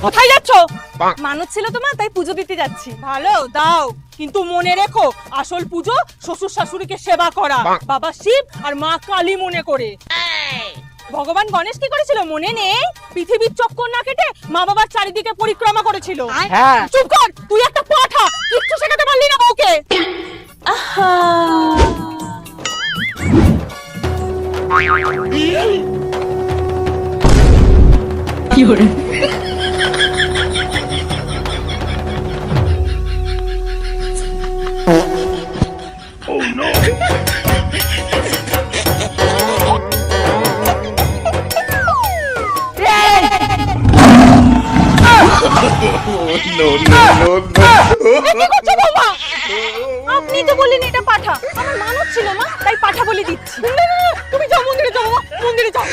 কোথায় যাচ্ছ? মানত ছিল তোমার, তাই পুজো দিতে যাচ্ছি। ভালো, দাও, কিন্তু মনে রেখো আসল পুজো শ্বশুর শাশুড়িকে সেবা করা, বাবা শিব আর মা কালী মনে করে। ভগবান গণেশ কি করেছিল মনে নেই? পৃথিবীর চক্কর না কেটে মা বাবার চারিদিকে পরিক্রমা করেছিল। হ্যাঁ। চুপ কর, তুই একটা পাঠা, কিচ্ছু শেখাতে পারলি না বউকে। কি হরে আপনি তো বললেন এটা পাঠা, আমার মানত ছিল মা, তাই পাঠা বলে দিচ্ছি। তুমি যাও মন্দিরে, যাও মন্দিরে যাও।